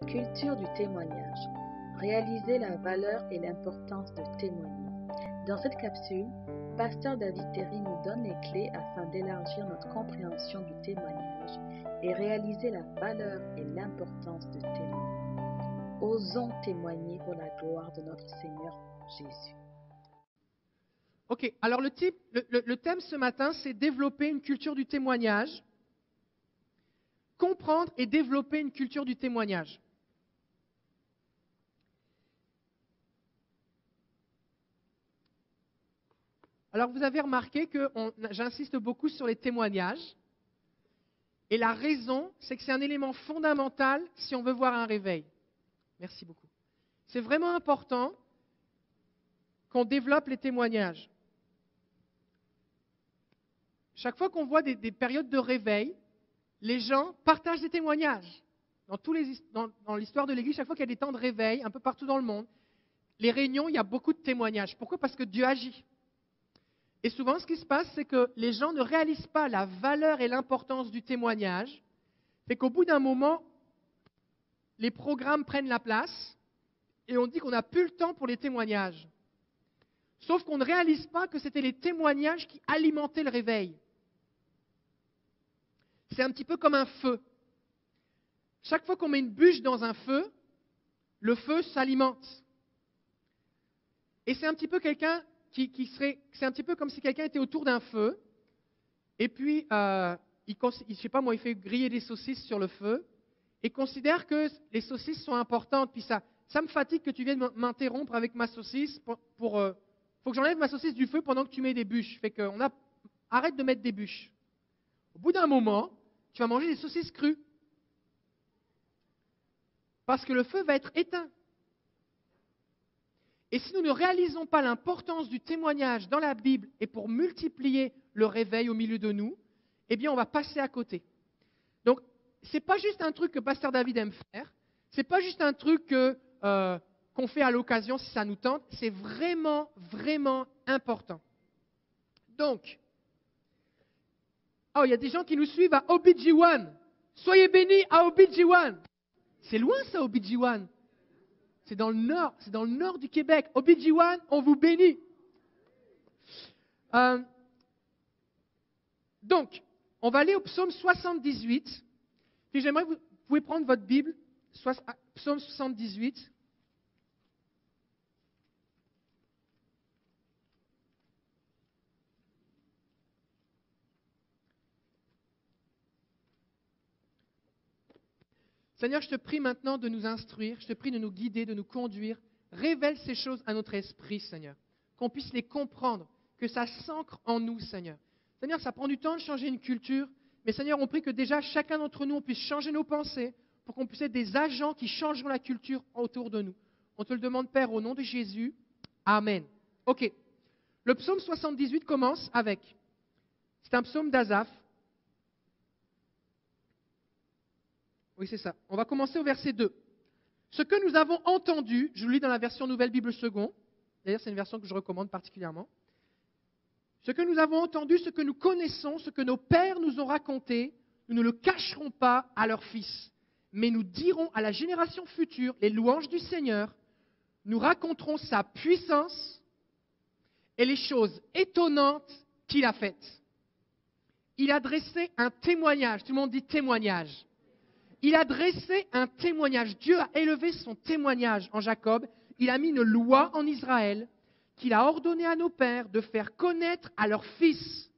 Culture du témoignage. Réaliser la valeur et l'importance de témoigner. Dans cette capsule, Pasteur David Terry nous donne les clés afin d'élargir notre compréhension du témoignage et réaliser la valeur et l'importance de témoigner. Osons témoigner pour la gloire de notre Seigneur Jésus. Ok, alors le thème ce matin, c'est développer une culture du témoignage, comprendre et développer une culture du témoignage. Alors vous avez remarqué que j'insiste beaucoup sur les témoignages, et la raison, c'est que c'est un élément fondamental si on veut voir un réveil. Merci beaucoup. C'est vraiment important qu'on développe les témoignages. Chaque fois qu'on voit des périodes de réveil, les gens partagent des témoignages. Dans l'histoire de l'Église, chaque fois qu'il y a des temps de réveil, un peu partout dans le monde, les réunions, il y a beaucoup de témoignages. Pourquoi ? Parce que Dieu agit. Et souvent, ce qui se passe, c'est que les gens ne réalisent pas la valeur et l'importance du témoignage. C'est qu'au bout d'un moment, les programmes prennent la place et on dit qu'on n'a plus le temps pour les témoignages. Sauf qu'on ne réalise pas que c'était les témoignages qui alimentaient le réveil. C'est un petit peu comme un feu. Chaque fois qu'on met une bûche dans un feu, le feu s'alimente. Et c'est un petit peu c'est un petit peu comme si quelqu'un était autour d'un feu, et puis, je sais pas moi, il fait griller des saucisses sur le feu, et considère que les saucisses sont importantes, puis ça me fatigue que tu viennes m'interrompre avec ma saucisse, faut que j'enlève ma saucisse du feu pendant que tu mets des bûches. Fait que arrête de mettre des bûches. Au bout d'un moment, tu vas manger des saucisses crues. Parce que le feu va être éteint. Et si nous ne réalisons pas l'importance du témoignage dans la Bible et pour multiplier le réveil au milieu de nous, eh bien, on va passer à côté. Donc, ce n'est pas juste un truc que Pasteur David aime faire, ce n'est pas juste un truc qu'on fait à l'occasion si ça nous tente, c'est vraiment, vraiment important. Donc, il y a des gens qui nous suivent à OBG1. Soyez bénis à OBG1. C'est loin ça, OBG1. C'est dans le nord du Québec. OBG1, on vous bénit. Donc, on va aller au psaume 78. Puis j'aimerais que vous pouvez prendre votre Bible, psaume 78. Seigneur, je te prie maintenant de nous instruire, je te prie de nous guider, de nous conduire. Révèle ces choses à notre esprit, Seigneur, qu'on puisse les comprendre, que ça s'ancre en nous, Seigneur. Seigneur, ça prend du temps de changer une culture, mais Seigneur, on prie que déjà chacun d'entre nous, on puisse changer nos pensées pour qu'on puisse être des agents qui changeront la culture autour de nous. On te le demande, Père, au nom de Jésus. Amen. Ok. Le psaume 78 commence avec, c'est un psaume d'Asaph. Oui, c'est ça. On va commencer au verset 2. Ce que nous avons entendu, je le lis dans la version Nouvelle Bible Second, d'ailleurs c'est une version que je recommande particulièrement. Ce que nous avons entendu, ce que nous connaissons, ce que nos pères nous ont raconté, nous ne le cacherons pas à leurs fils, mais nous dirons à la génération future les louanges du Seigneur, nous raconterons sa puissance et les choses étonnantes qu'il a faites. Il a dressé un témoignage, tout le monde dit témoignage. Il a dressé un témoignage. Dieu a élevé son témoignage en Jacob. Il a mis une loi en Israël qu'il a ordonné à nos pères de faire connaître à leurs fils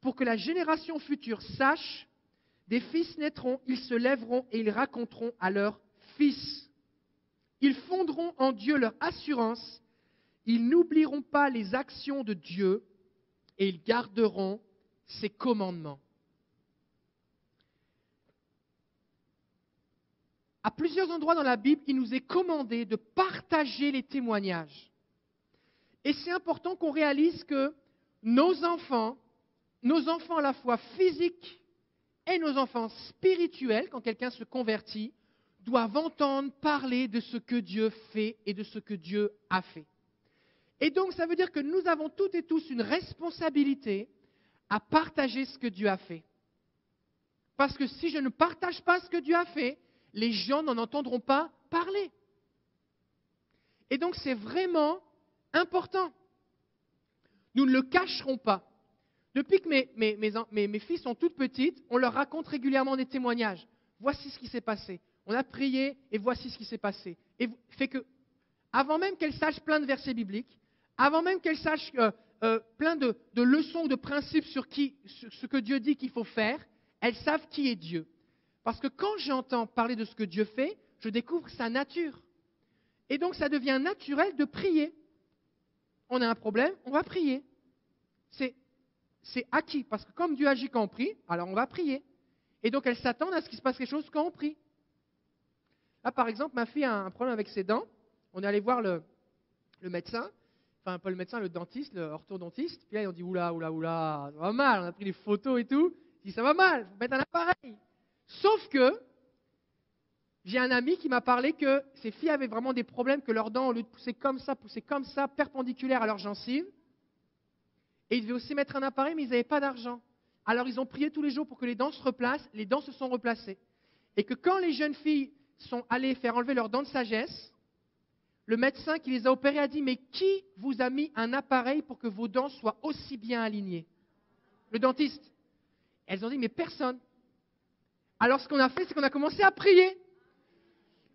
pour que la génération future sache, des fils naîtront, ils se lèveront et ils raconteront à leurs fils. Ils fonderont en Dieu leur assurance. Ils n'oublieront pas les actions de Dieu et ils garderont ses commandements. À plusieurs endroits dans la Bible, il nous est commandé de partager les témoignages. Et c'est important qu'on réalise que nos enfants à la fois physiques et nos enfants spirituels, quand quelqu'un se convertit, doivent entendre parler de ce que Dieu fait et de ce que Dieu a fait. Et donc, ça veut dire que nous avons toutes et tous une responsabilité à partager ce que Dieu a fait. Parce que si je ne partage pas ce que Dieu a fait, les gens n'en entendront pas parler. Et donc c'est vraiment important. Nous ne le cacherons pas. Depuis que mes filles sont toutes petites, on leur raconte régulièrement des témoignages. Voici ce qui s'est passé. On a prié et voici ce qui s'est passé. Et fait que, avant même qu'elles sachent plein de versets bibliques, avant même qu'elles sachent plein de leçons ou de principes sur ce que Dieu dit qu'il faut faire, elles savent qui est Dieu. Parce que quand j'entends parler de ce que Dieu fait, je découvre sa nature. Et donc ça devient naturel de prier. On a un problème, on va prier. C'est acquis, parce que comme Dieu agit quand on prie, alors on va prier. Et donc elles s'attendent à ce qu'il se passe quelque chose quand on prie. Là, par exemple, ma fille a un problème avec ses dents. On est allé voir le médecin, enfin pas le médecin, le dentiste, le orthodontiste. Puis là, ils ont dit oula, ça va mal. On a pris des photos et tout. Il dit ça va mal, il faut mettre un appareil. Sauf que j'ai un ami qui m'a parlé que ses filles avaient vraiment des problèmes, que leurs dents, au lieu de poussaient comme ça, perpendiculaires à leurs gencives. Et ils devaient aussi mettre un appareil, mais ils n'avaient pas d'argent. Alors ils ont prié tous les jours pour que les dents se replacent. Les dents se sont replacées. Et que quand les jeunes filles sont allées faire enlever leurs dents de sagesse, le médecin qui les a opérées a dit « Mais qui vous a mis un appareil pour que vos dents soient aussi bien alignées ?» Le dentiste. Elles ont dit « Mais personne. » Alors ce qu'on a fait, c'est qu'on a commencé à prier.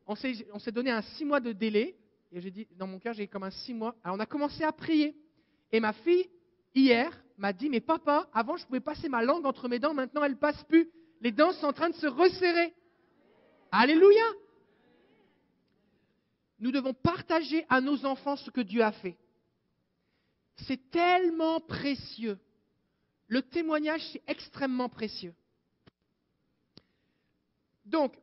On s'est donné un 6 mois de délai. Et j'ai dit, dans mon cœur, j'ai comme un 6 mois. Alors on a commencé à prier. Et ma fille, hier, m'a dit, mais papa, avant je pouvais passer ma langue entre mes dents, maintenant elle ne passe plus. Les dents sont en train de se resserrer. Alléluia! Nous devons partager à nos enfants ce que Dieu a fait. C'est tellement précieux. Le témoignage, c'est extrêmement précieux. Donc,